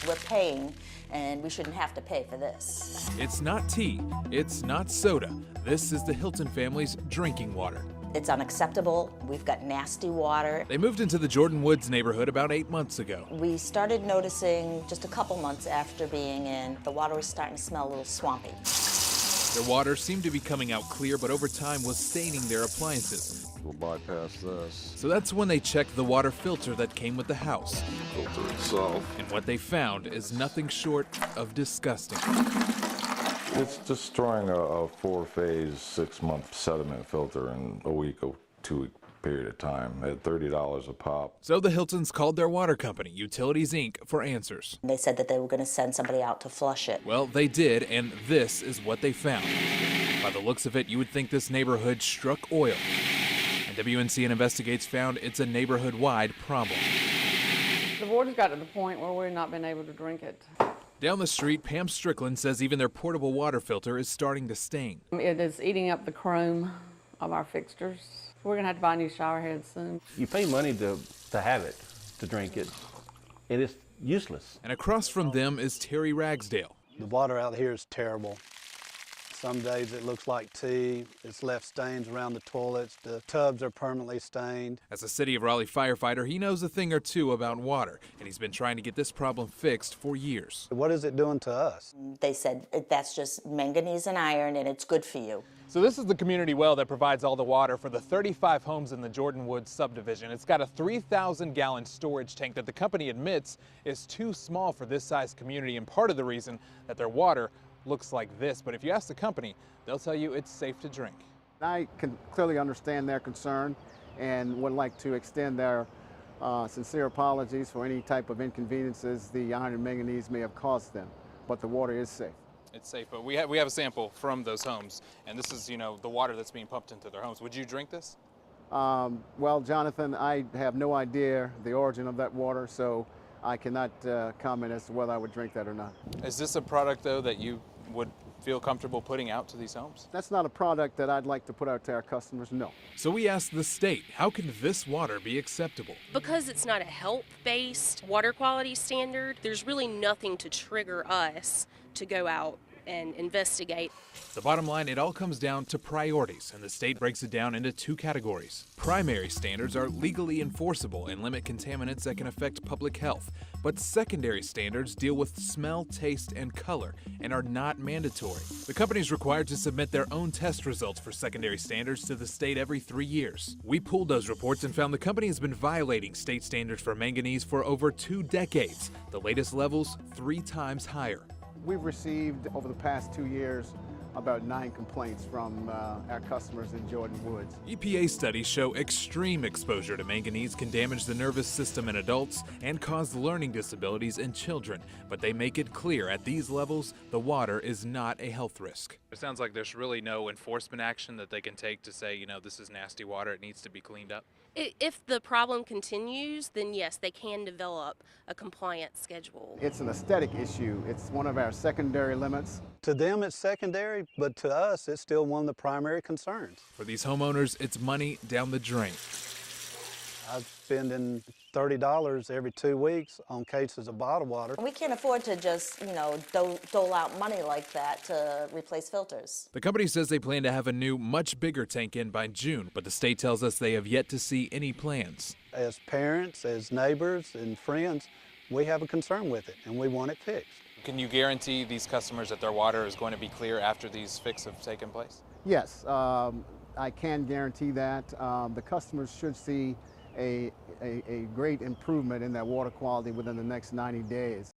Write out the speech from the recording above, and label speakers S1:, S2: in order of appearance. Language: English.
S1: We're paying, and we shouldn't have to pay for this.
S2: It's not tea, it's not soda. This is the Hilton family's drinking water.
S1: It's unacceptable. We've got nasty water.
S2: They moved into the Jordan Woods neighborhood about 8 months ago.
S1: We started noticing just a couple months after being in, the water was starting to smell a little swampy.
S2: Their water seemed to be coming out clear, but over time was staining their appliances.
S3: We'll bypass this.
S2: So that's when they checked the water filter that came with the house.
S3: Filter itself.
S2: And what they found is nothing short of disgusting.
S3: It's destroying a 4-phase, 6-month sediment filter in a week or 2-week period of time at $30 a pop.
S2: So the Hiltons called their water company, Utilities Inc., for answers.
S1: They said that they were going to send somebody out to flush it.
S2: Well, they did, and this is what they found. By the looks of it, you would think this neighborhood struck oil. And WNCN Investigates found it's a neighborhood-wide problem.
S4: The water's got to the point where we've not been able to drink it.
S2: Down the street, Pam Strickland says even their portable water filter is starting to stain.
S4: It is eating up the chrome of our fixtures. We're going to have to buy new shower heads soon.
S5: You pay money to have it, to drink it. It is useless.
S2: And across from them is Terry Ragsdale.
S6: The water out here is terrible. Some days it looks like tea. It's left stains around the toilets. The tubs are permanently stained.
S2: As a City of Raleigh firefighter, he knows a thing or two about water, and he's been trying to get this problem fixed for years.
S6: What is it doing to us?
S1: They said that's just manganese and iron, and it's good for you.
S7: So this is the community well that provides all the water for the 35 homes in the Jordan Woods subdivision. It's got a 3,000-gallon storage tank that the company admits is too small for this size community, and part of the reason that their water looks like this. But if you ask the company, they'll tell you it's safe to drink.
S8: I can clearly understand their concern and would like to extend their sincere apologies for any type of inconveniences the iron and manganese may have caused them. But the water is safe.
S7: It's safe, but we have a sample from those homes, and this is, the water that's being pumped into their homes. Would you drink this?
S8: Well, Jonathan, I have no idea the origin of that water, so I cannot comment as to whether I would drink that or not.
S7: Is this a product, though, that you would feel comfortable putting out to these homes?
S8: That's not a product that I'd like to put out to our customers, no.
S2: So we asked the state, how can this water be acceptable?
S9: Because it's not a health-based water quality standard, there's really nothing to trigger us to go out and investigate.
S2: The bottom line, it all comes down to priorities, and the state breaks it down into 2 categories. Primary standards are legally enforceable and limit contaminants that can affect public health, but secondary standards deal with smell, taste, and color and are not mandatory. The company is required to submit their own test results for secondary standards to the state every 3 years. We pulled those reports and found the company has been violating state standards for manganese for over 2 decades. The latest levels 3 times higher.
S8: We've received, over the past 2 years, about 9 complaints from our customers in Jordan Woods.
S2: EPA studies show extreme exposure to manganese can damage the nervous system in adults and cause learning disabilities in children, but they make it clear at these levels the water is not a health risk.
S7: It sounds like there's really no enforcement action that they can take to say, this is nasty water, it needs to be cleaned up.
S9: If the problem continues, then yes, they can develop a compliance schedule.
S8: It's an aesthetic issue. It's one of our secondary limits.
S6: To them it's secondary, but to us it's still one of the primary concerns.
S2: For these homeowners, it's money down the drain.
S6: I'm spending $30 every 2 weeks on cases of bottled water.
S1: We can't afford to just, dole out money like that to replace filters.
S2: The company says they plan to have a new, much bigger tank in by June, but the state tells us they have yet to see any plans.
S6: As parents, as neighbors and friends, we have a concern with it and we want it fixed.
S7: Can you guarantee these customers that their water is going to be clear after these fixes have taken place?
S8: Yes, I can guarantee that. The customers should see a great improvement in their water quality within the next 90 days.